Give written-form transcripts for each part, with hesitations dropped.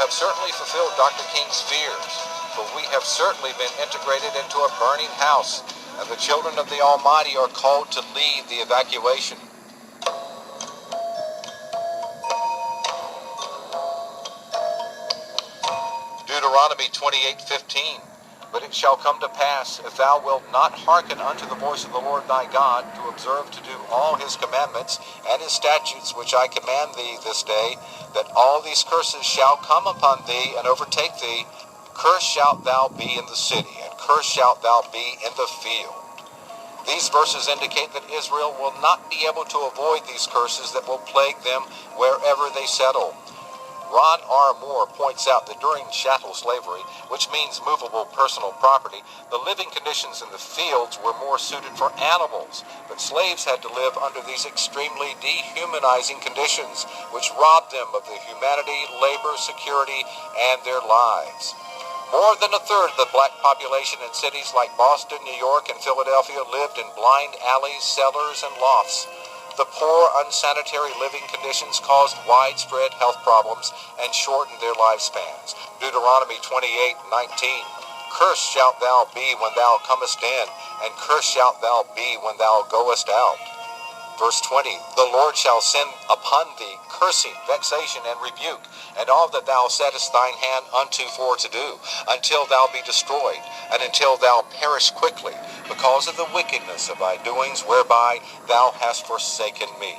have certainly fulfilled Dr. King's fears, for we have certainly been integrated into a burning house, and the children of the Almighty are called to lead the evacuation. Deuteronomy 28:15. But it shall come to pass, if thou wilt not hearken unto the voice of the Lord thy God, to observe to do all his commandments and his statutes which I command thee this day, that all these curses shall come upon thee and overtake thee. Cursed shalt thou be in the city, and cursed shalt thou be in the field. These verses indicate that Israel will not be able to avoid these curses that will plague them wherever they settle. Ron R. Moore points out that during chattel slavery, which means movable personal property, the living conditions in the fields were more suited for animals, but slaves had to live under these extremely dehumanizing conditions, which robbed them of the humanity, labor, security, and their lives. More than a third of the black population in cities like Boston, New York, and Philadelphia lived in blind alleys, cellars, and lofts. The poor, unsanitary living conditions caused widespread health problems and shortened their lifespans. Deuteronomy 28:19. Cursed shalt thou be when thou comest in, and cursed shalt thou be when thou goest out. Verse 20. The Lord shall send upon thee cursing, vexation, and rebuke, and all that thou settest thine hand unto for to do, until thou be destroyed, and until thou perish quickly, because of the wickedness of thy doings, whereby thou hast forsaken me.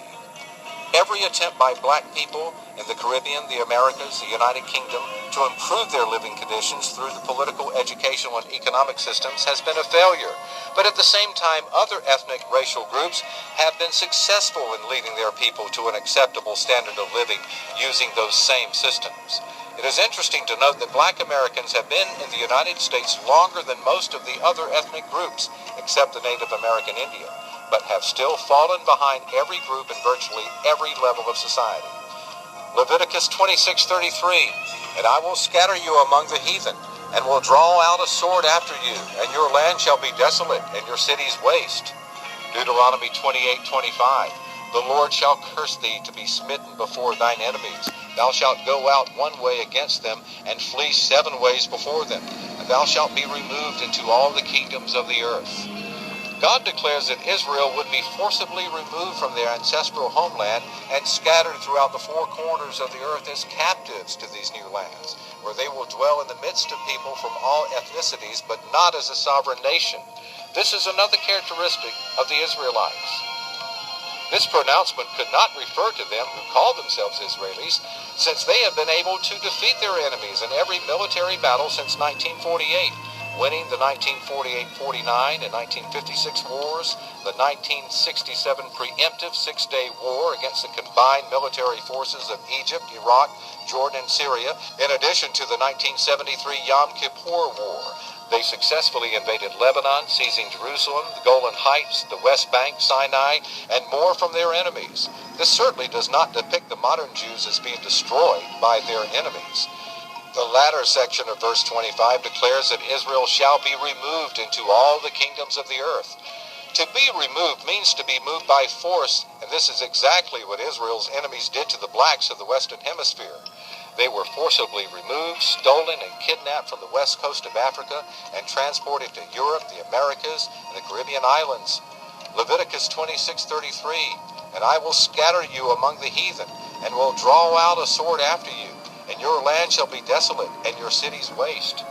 Every attempt by black people in the Caribbean, the Americas, the United Kingdom, to improve their living conditions through the political, educational, and economic systems has been a failure. But at the same time, other ethnic racial groups have been successful in leading their people to an acceptable standard of living using those same systems. It is interesting to note that black Americans have been in the United States longer than most of the other ethnic groups, except the Native American Indian, but have still fallen behind every group in virtually every level of society. Leviticus 26:33, and I will scatter you among the heathen, and will draw out a sword after you, and your land shall be desolate, and your cities waste. Deuteronomy 28:25, the Lord shall curse thee to be smitten before thine enemies. Thou shalt go out one way against them, and flee 7 ways before them, and thou shalt be removed into all the kingdoms of the earth. God declares that Israel would be forcibly removed from their ancestral homeland and scattered throughout the 4 corners of the earth as captives to these new lands, where they will dwell in the midst of people from all ethnicities, but not as a sovereign nation. This is another characteristic of the Israelites. This pronouncement could not refer to them who call themselves Israelis, since they have been able to defeat their enemies in every military battle since 1948. Winning the 1948-49 and 1956 wars, the 1967 preemptive 6-day war against the combined military forces of Egypt, Iraq, Jordan, and Syria, in addition to the 1973 Yom Kippur War. They successfully invaded Lebanon, seizing Jerusalem, the Golan Heights, the West Bank, Sinai, and more from their enemies. This certainly does not depict the modern Jews as being destroyed by their enemies. The latter section of verse 25 declares that Israel shall be removed into all the kingdoms of the earth. To be removed means to be moved by force, and this is exactly what Israel's enemies did to the blacks of the Western Hemisphere. They were forcibly removed, stolen, and kidnapped from the west coast of Africa and transported to Europe, the Americas, and the Caribbean islands. Leviticus 26:33, and I will scatter you among the heathen, and will draw out a sword after you, and your land shall be desolate, and your cities waste.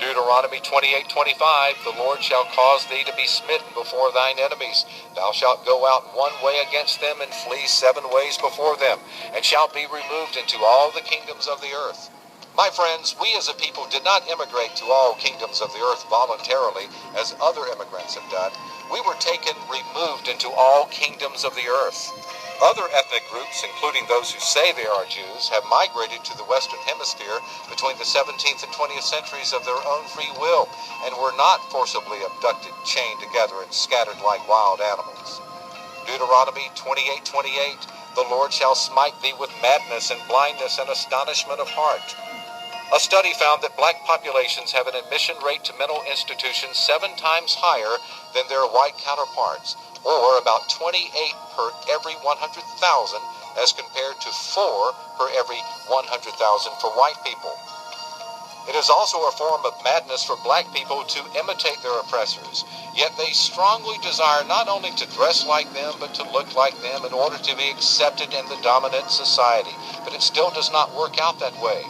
Deuteronomy 28:25, the Lord shall cause thee to be smitten before thine enemies. Thou shalt go out one way against them, and flee 7 ways before them, and shalt be removed into all the kingdoms of the earth. My friends, we as a people did not immigrate to all kingdoms of the earth voluntarily, as other immigrants have done. We were removed into all kingdoms of the earth. Other ethnic groups, including those who say they are Jews, have migrated to the Western Hemisphere between the 17th and 20th centuries of their own free will, and were not forcibly abducted, chained together, and scattered like wild animals. Deuteronomy 28:28, the Lord shall smite thee with madness and blindness and astonishment of heart. A study found that black populations have an admission rate to mental institutions 7 times higher than their white counterparts, or about 28 per every 100,000, as compared to 4 per every 100,000 for white people. It is also a form of madness for black people to imitate their oppressors, yet they strongly desire not only to dress like them, but to look like them in order to be accepted in the dominant society. But it still does not work out that way.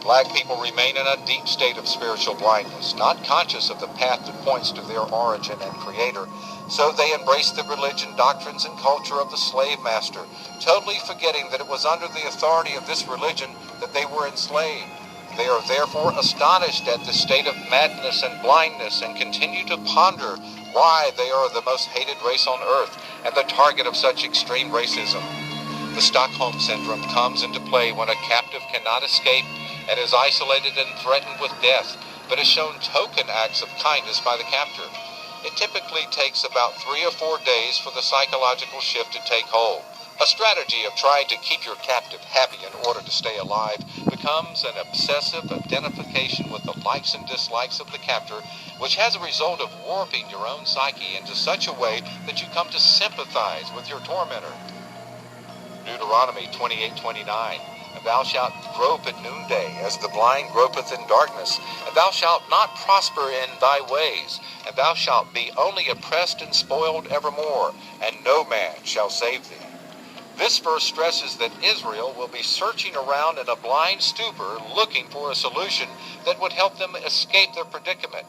Black people remain in a deep state of spiritual blindness, not conscious of the path that points to their origin and creator. So they embrace the religion, doctrines, and culture of the slave master, totally forgetting that it was under the authority of this religion that they were enslaved. They are therefore astonished at the state of madness and blindness and continue to ponder why they are the most hated race on earth and the target of such extreme racism. The Stockholm Syndrome comes into play when a captive cannot escape and is isolated and threatened with death, but is shown token acts of kindness by the captor. It typically takes about 3 or 4 days for the psychological shift to take hold. A strategy of trying to keep your captive happy in order to stay alive becomes an obsessive identification with the likes and dislikes of the captor, which has a result of warping your own psyche into such a way that you come to sympathize with your tormentor. Deuteronomy 28:29. And thou shalt grope at noonday, as the blind gropeth in darkness, and thou shalt not prosper in thy ways, and thou shalt be only oppressed and spoiled evermore, and no man shall save thee. This verse stresses that Israel will be searching around in a blind stupor looking for a solution that would help them escape their predicament.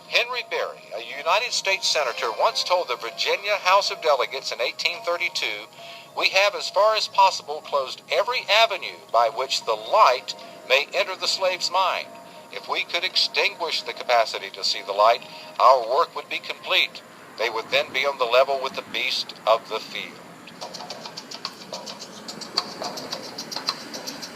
Henry Berry, a United States Senator, once told the Virginia House of Delegates in 1832, "We have as far as possible closed every avenue by which the light may enter the slave's mind. If we could extinguish the capacity to see the light, our work would be complete. They would then be on the level with the beast of the field."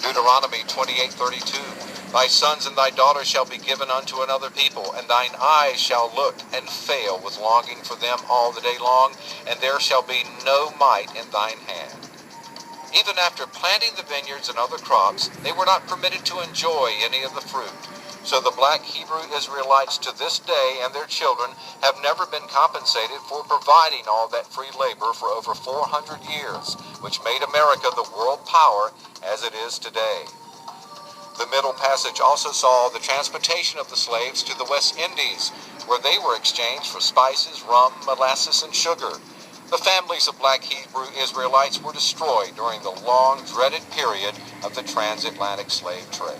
Deuteronomy 28:32. Thy sons and thy daughters shall be given unto another people, and thine eyes shall look and fail with longing for them all the day long, and there shall be no might in thine hand. Even after planting the vineyards and other crops, they were not permitted to enjoy any of the fruit. So the black Hebrew Israelites to this day and their children have never been compensated for providing all that free labor for over 400 years, which made America the world power as it is today. The Middle Passage also saw the transportation of the slaves to the West Indies, where they were exchanged for spices, rum, molasses, and sugar. The families of black Hebrew Israelites were destroyed during the long, dreaded period of the transatlantic slave trade.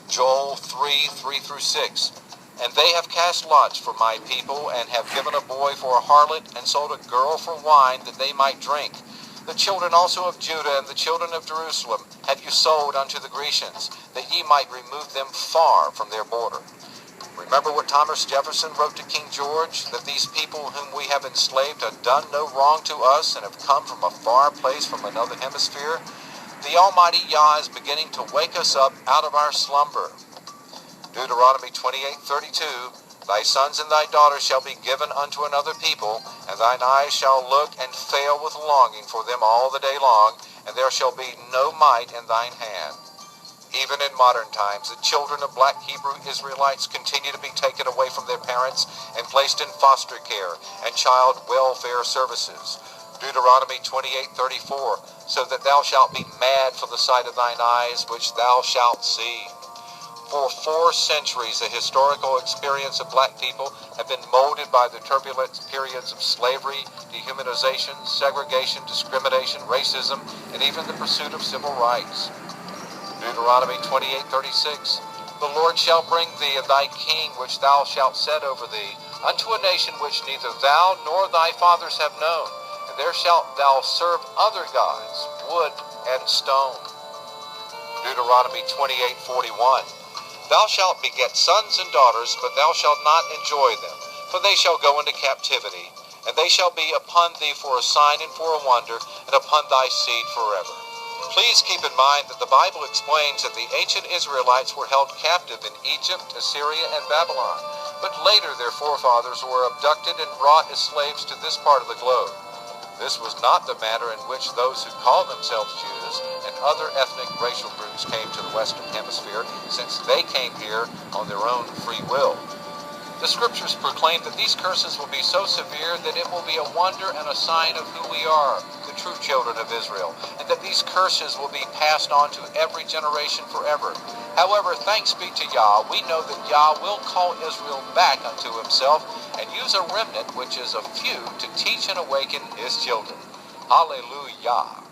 Joel 3:3-6. And they have cast lots for my people, and have given a boy for a harlot, and sold a girl for wine, that they might drink. The children also of Judah and the children of Jerusalem have you sold unto the Grecians, that ye might remove them far from their border. Remember what Thomas Jefferson wrote to King George, that these people whom we have enslaved have done no wrong to us, and have come from a far place from another hemisphere. The Almighty Yah is beginning to wake us up out of our slumber. Deuteronomy 28:32. Thy sons and thy daughters shall be given unto another people, and thine eyes shall look and fail with longing for them all the day long, and there shall be no might in thine hand. Even in modern times, the children of black Hebrew Israelites continue to be taken away from their parents and placed in foster care and child welfare services. Deuteronomy 28:34. So that thou shalt be mad for the sight of thine eyes, which thou shalt see. For 4 centuries, the historical experience of black people have been molded by the turbulent periods of slavery, dehumanization, segregation, discrimination, racism, and even the pursuit of civil rights. Deuteronomy 28:36. The Lord shall bring thee and thy king, which thou shalt set over thee, unto a nation which neither thou nor thy fathers have known, and there shalt thou serve other gods, wood and stone. Deuteronomy 28:41. Thou shalt beget sons and daughters, but thou shalt not enjoy them, for they shall go into captivity, and they shall be upon thee for a sign and for a wonder, and upon thy seed forever. Please keep in mind that the Bible explains that the ancient Israelites were held captive in Egypt, Assyria, and Babylon, but later their forefathers were abducted and brought as slaves to this part of the globe. This was not the manner in which those who called themselves Jews and other ethnic racial groups came to the Western Hemisphere, since they came here on their own free will. The scriptures proclaim that these curses will be so severe that it will be a wonder and a sign of who we are, the true children of Israel, and that these curses will be passed on to every generation forever. However, thanks be to Yah, we know that Yah will call Israel back unto himself and use a remnant, which is a few, to teach and awaken his children. Hallelujah.